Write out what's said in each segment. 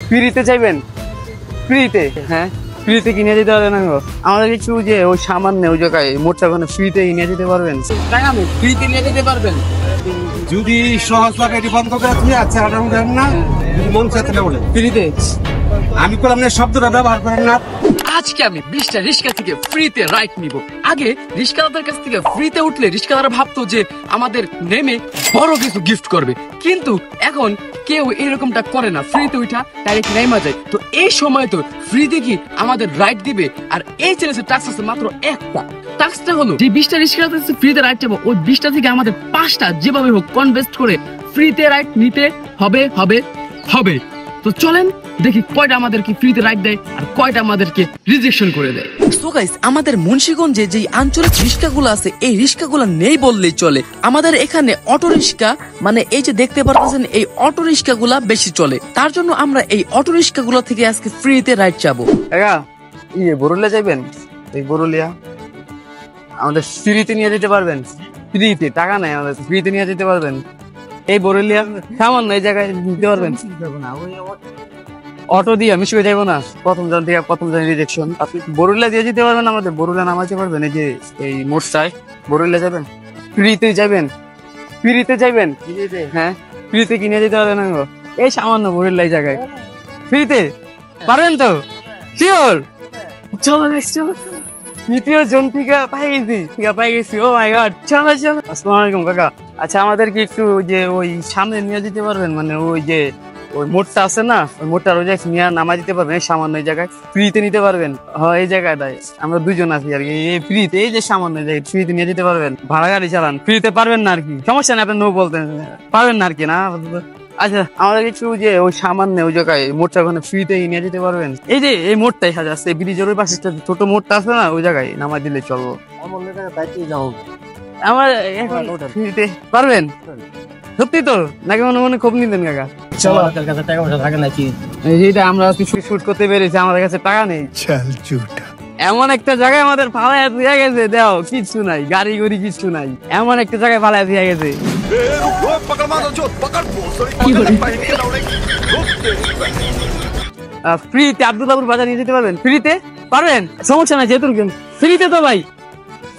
ফ্রিতে চাইবেন? ফ্রিতে? হ্যাঁ, ফ্রিতে কিনে দিতে পারবেন না? আমাদের কিছু যে ওই সামান্য ওই জায়গায় মোটটা ওখানে ফ্রিতে কিনে দিতে পারবেন? টাকা নেই, ফ্রিতে নিয়ে যেতে পারবেন? যদি সহজ লাগে এটি বন্ধ করে আপনি আচ্ছা দেন না, যদি মন চাইতে না বলে ফ্রিতে। আমি করলাম না, শব্দটা ব্যবহার করেন না। আজকে আমি 20টা রিস্কা থেকে ফ্রিতে রাইড নিব। আগে রিস্কাদারদের কাছ থেকে ফ্রিতে উঠলে রিস্কাদাররা ভাবতো যে আমাদের নেমে বড় কিছু গিফট করবে, কিন্তু এখন কেউ এরকমটা করে না। ফ্রিতে উঠা ডাইরেক্ট নেমা যায়। তো এই সময় তো ফ্রিতে কি আমাদের রাইড দিবে। আর এই চ্যালেঞ্জের টাস্ক আছে মাত্র একটা। টাস্কটা হলো যে 20টা রিস্কাদার ফ্রিতে রাইড যাবো, ওই 20টা থেকে আমাদের 5টা যেভাবে হোক কনভেস্ট করে ফ্রিতে রাইড নিতে হবে হবে হবে। তো চলেন দেখি কয়টা আমাদেরকে ফ্রিতে রাইড দেয় আর কয়টা আমাদেরকে রিজেকশন করে দেয়। সো গাইস, আমাদের মুন্সিগঞ্জে যে আঞ্চলিক রিস্কাগুলো আছে এই রিস্কাগুলো নেই বললেই চলে। আমাদের এখানে অটো রিস্কা মানে এই যে দেখতে পাচ্ছেন এই অটো রিস্কাগুলা বেশি চলে। তার জন্য আমরা এই অটো রিস্কাগুলো থেকে আজকে ফ্রিতে রাইড যাবো। একা বরুলিয়া যাইবেন? এই বরুলিয়া আমাদের ফ্রিতে নিয়ে যেতে পারবেন? ফ্রিতে, টাকা নাই আমাদের, ফ্রিতে নিয়ে যেতে পারবেন? এই বরুলিয়া সামান্য এই জায়গায় নিতে পারবেন? অটো দিয়ে আমি শুয়ে যাবো না, প্রথম জন থেকে প্রথম জন রিজেকশন। আপনি বরুলিয়া দিয়ে যেতে পারবেন? আমাদের বরুলিয়া নামাতে পারবেন? এই যে এই মোটরসাই বরুলিয়া যাবেন? ফ্রিতে যাবেন? ফ্রিতে যাইবেন? হ্যাঁ, ফ্রিতে কিনে যেতে পারবেন? এই সামান্য বরুলিয়া জায়গায় ফ্রিতে পারবেন তো? শিওর? চলো চলো, তৃতীয় জন থেকে পাই গেছি। ও মাই গড, চলো চলো। আসসালামু আলাইকুম কাকা। আচ্ছা, আমাদের কি একটু যে ওই সামনে নিয়ে যেতে পারবেন? মানে ওই যে ওই মোটটা আছে না, ওই মোটটার ওই জায়গায় নিয়ে নামা দিতে পারবেন? এই সামান্য এই জায়গায় ফ্রিতে নিতে পারবেন? হ্যাঁ, এই জায়গাটায় আমরা দুজন আছি আর কি। এই ফ্রিতে, এই যে সামান্য জায়গায় ফ্রিতে নিয়ে যেতে পারবেন? ভাড়া গাড়ি চালান, ফ্রিতে পারবেন না আর কি? সমস্যা নেই, আপনি নো বলতেন পারবেন না আর কি? না আচ্ছা, আমাদের একটু যে ওই সামান্য ওই জায়গায় মোটটা ওখানে ফ্রিতে নিয়ে যেতে পারবেন? এই যে এই মোটটাই সাজা আছে ব্রিজের ওই পাশে ছোট মোটটা আছে না, ওই জায়গায় নামা দিলে চলবো। আমার এখন ফ্রিতে পারবেন সত্যি তো, নাকি মনে মনে খুব নিতেন কাকা? চলো, আপনার কাছে টাকা পয়সা থাকে নাকি? এইটা আমরা শুট করতে পেরেছি, আমাদের কাছে টাকা নেই। এমন একটা জায়গায় আমাদের ফালায় দিয়ে গেছে, দেও কিচ্ছু নাই, গাড়ি গড়ি কিচ্ছু নাই, এমন একটা জায়গায় ফালায় দিয়ে গেছে। ফ্রিতে আব্দুল্লাহপুর বাজার নিয়ে যেতে পারবেন? ফ্রিতে পারবেন? সমস্যা নাই, যেহেতু ফ্রিতে তো ভাই।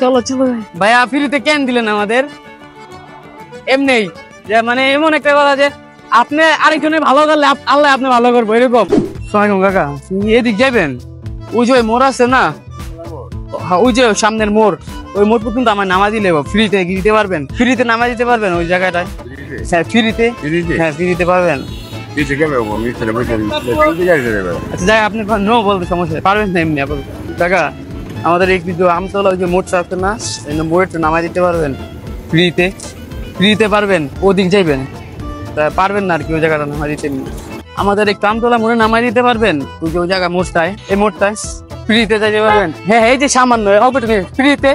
চলো চলো ভাইয়া, ফ্রিতে কেন দিলেন আমাদের? এমনি যে মানে এমন একটা কথা যে আপনি আরেকজনের ভালো করলে আল্লাহ আপনি ভালো করবো, এরকম। সালামালাইকুম কাকা, এদিক যাবেন? ওই যে মোড় আছে না, ওই যে সামনের মোড়, ওই মোড় পর্যন্ত আমার নামা দিলে ফ্রিতে দিতে পারবেন? ফ্রিতে নামা দিতে পারবেন ওই জায়গাটায়? হ্যাঁ ফ্রিতে, হ্যাঁ ফ্রিতে পারবেন। আচ্ছা যাই, আপনি নো বলতে সমস্যা পারবেন না এমনি কাকা? আমাদের একটু আমতলা ওই যে মোড়টা আছে না, মোড়টা নামা দিতে পারবেন? ফ্রিতে, ফ্রিতে পারবেন? ওদিক যাইবেন পারবেন না আর কি, ওই জায়গাটা নামা দিতে। আমাদের একটু আমতলা মোড়ে নামাই দিতে পারবেন? ওই যে ওই জায়গা মোড়টায়, এই মোড়টায় ফ্রিতে যাইতে পারবেন? হ্যাঁ, এই যে সামান্য ফ্রিতে,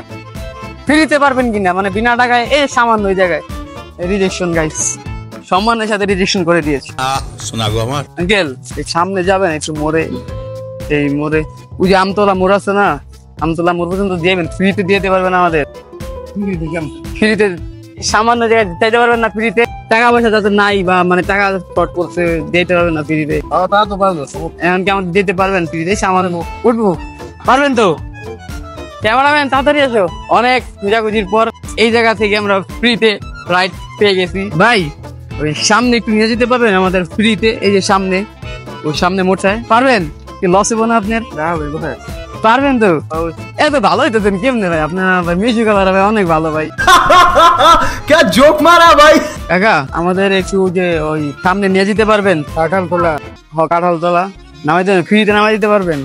ফ্রিতে পারবেন কিনা মানে বিনা টাকায়? এই সামান্য ওই জায়গায় রিজেকশন গাইস, সম্মানের সাথে রিজেকশন করে দিয়েছে। আঙ্কেল এই সামনে যাবেন একটু মোড়ে, এই মোড়ে ওই যে আমতলা মোড় আছে না, আমতলা মোড় পর্যন্ত দিয়েবেন? ফ্রিতে দিতে পারবেন আমাদের? ফ্রিতে সামান্য জায়গায় চাইতে পারবেন না? ফ্রিতে টাকা পয়সা যাতে নাই বা মানে টাকা শর্ট করতে দিতে পারবেন না ফ্রিতে? এমনকি আমাদের দিতে পারবেন ফ্রিতে? সামান্য উঠবো পারবেন তো? ক্যামেরাম্যান তাড়াতাড়ি আসো, অনেক খোঁজাখুঁজির পর এই জায়গা থেকে আমরা ফ্রিতে রাইড পেয়ে গেছি। ভাই ওই সামনে একটু নিয়ে যেতে পারবেন আমাদের ফ্রিতে? এই যে সামনে, ওই সামনে মোটরসাই পারবেন? কি লস হবো না আপনার? পারবেন তো? এত ভালো হইতেছেন কেমনে ভাই? আপনার ভাই মিউজিক ভাই অনেক ভালো ভাই। জোক মারা ভাই। কাকা আমাদের একটু যে ওই সামনে নিয়ে যেতে পারবেন? কাঁঠালতলা, কাঁঠালতলা নামাই দেবেন? ফ্রিতে নামাই দিতে পারবেন?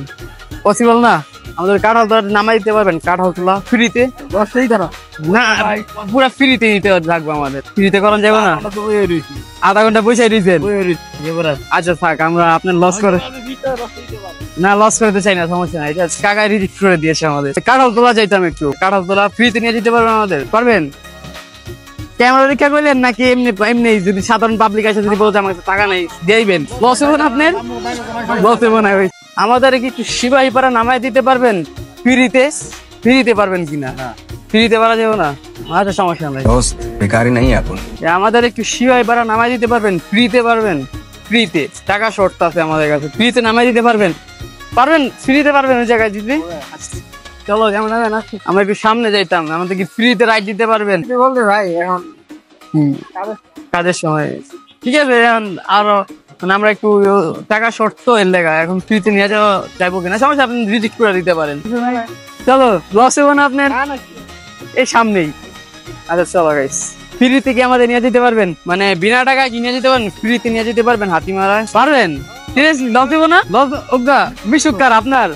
পসিবল না? আমাদের কাঁঠালতলা নামাই দিতে পারবেন? কাঁঠালতলা ফ্রিতে না, পুরা ফ্রিতে নিতে লাগবে আমাদের। ফ্রিতে করান যাবে না? আধা ঘন্টা বসে দিয়েছেন? আচ্ছা থাক, আমরা আপনার লস করে না, লস করতে চাই না, সমস্যা নাই। কাকা রিজেক্ট করে দিয়েছে আমাদের। কাঁঠালতলা যাইতাম একটু, কাঁঠালতলা ফ্রিতে নিয়ে যেতে পারবেন আমাদের? পারবেন? ক্যামেরা রেখা করলেন নাকি এমনি এমনি? যদি সাধারণ পাবলিক আছে যদি বলতে আমার টাকা নেই দিবেন, লস হবো না আপনার? লস হবো না। আমাদের কি একটু সিপাহীপাড়া নামায় দিতে পারবেন ফ্রিতে? ফ্রিতে পারবেন কিনা? ফ্রিতে পারা যাবে না? আচ্ছা সমস্যা নাই, বেকারি নাই এখন। আমাদের একটু সিপাহীপাড়া নামায় দিতে পারবেন? ফ্রিতে পারবেন? ফ্রিতে, টাকা শর্ট আছে আমাদের কাছে, ফ্রিতে নামাই দিতে পারবেন? পারবেন? ফ্রিতে পারবেন ওই জায়গায় দিতে? চলো যেমন আমরা একটু সামনে যাইতাম, আমাদের কি ফ্রিতে রাইড দিতে পারবেন? বলতে ভাই এখন কাজের সময় ঠিক আছে, এখন আরো মানে আমরা একটু টাকা শর্ট তো এর লেগা, এখন ফ্রিতে নিয়ে যাওয়া যাবো কিনা সমস্যা, আপনি রিজেক্ট করে দিতে পারেন। চলো লস হবো না আপনার? এই সামনেই। আচ্ছা চলো গাইস, ফ্রিতে কি আমাদের নিয়ে যেতে পারবেন? মানে বিনা টাকায় কি নিয়ে যেতে পারবেন? ফ্রিতে নিয়ে যেতে পারবেন হাতিমারায়? পারবেন? সিরিয়াসলি লস দেবো না? লস অজ্ঞা বিশুকার আপনার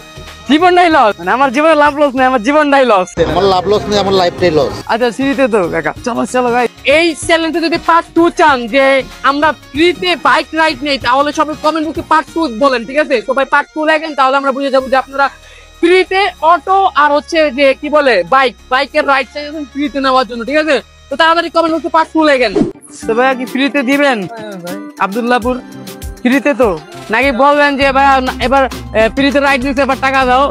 জীবনটাই লস, মানে আমার জীবনে লাভ লস নেই, আমার জীবনটাই লস। আমার লাভ লস নেই, আমার লাইফটাই লস। আচ্ছা ফ্রিতে তো কাকা, চলো চলো ভাই। এই চ্যানেলটা যদি পার্ট 2 চান যে আমরা ফ্রিতে বাইক রাইড নেই, তাহলে সবাই কমেন্ট বক্সে পার্ট 2 বলেন, ঠিক আছে? সবাই পার্ট 2 লেখেন, তাহলে আমরা বুঝে যাবো যে আপনারা ফ্রিতে অটো আর হচ্ছে যে কি বলে বাইকের রাইড চাইছেন ফ্রিতে নেওয়ার জন্য, ঠিক আছে? তো তাড়াতাড়ি কমেন্ট বক্সে পার্ট 2 লেখেন। তো ভাই কি ফ্রিতে দিবেন? আব্দুল্লাহপুর ফ্রিতে তো নাকি বলবেন যে ভাই এবার ফ্রিতে রাইড দিতে, এবার টাকা দাও?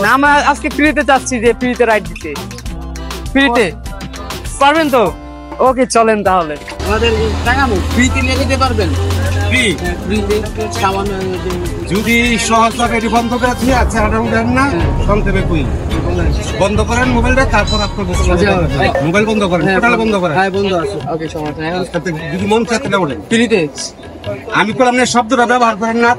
না আমরা আজকে ফ্রিতে চাচ্ছি যে ফ্রিতে রাইড দিতে, ফ্রিতে পারবেন তো? ওকে চলেন তাহলে, আমাদের টাকা ফ্রিতে নিয়ে যেতে পারবেন? ফ্রি ফ্রিতে সামান্য যদি সহজ লাগে এটি বন্ধ করে দিয়ে আচ্ছা আটাম দেন না সংক্ষেপে কই বন্ধ করেন মোবাইলটা, তারপর আপনার মোবাইল বন্ধ করেন, টোটাল বন্ধ করেন। হ্যাঁ বন্ধু আছে, ওকে সমস্যা নেই। যদি মন চাচ্ছে না বলেন ফ্রিতে আমি করলাম না, শব্দটা ব্যবহার করেন না,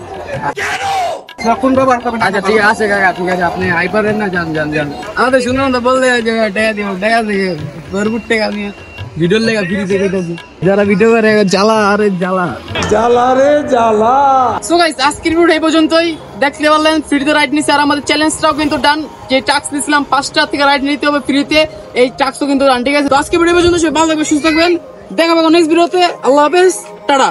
কোন ব্যবহার করবেন? আচ্ছা ঠিক আছে কাকা, ঠিক আছে আপনি আই পারেন না, যান যান যান। আমাদের শুনলাম তো বললে যে টাকা দিব, টাকা দিয়ে ভরপুর টাকা নিয়ে ভিডিওর লেগা ফ্রিতে কইতাছি, যারা ভিডিও করে জ্বালা, আরে জ্বালা জ্বালা রে জ্বালা। সো গাইস আজকের ভিডিও এই পর্যন্তই, দেখতে পারলেন ফ্রিতে রাইড নিছে, আর আমাদের চ্যালেঞ্জটাও কিন্তু ডান, যে টাস্ক দিছিলাম 5টা থেকে রাইড নিতে হবে ফ্রিতে, এই টাস্কও কিন্তু ডান, ঠিক আছে? তো আজকের ভিডিও এই পর্যন্ত, সবাই ভালো থাকবেন, সুস্থ থাকবেন, দেখা পাবো নেক্সট ভিডিওতে। আল্লাহ হাফেজ, টাটা।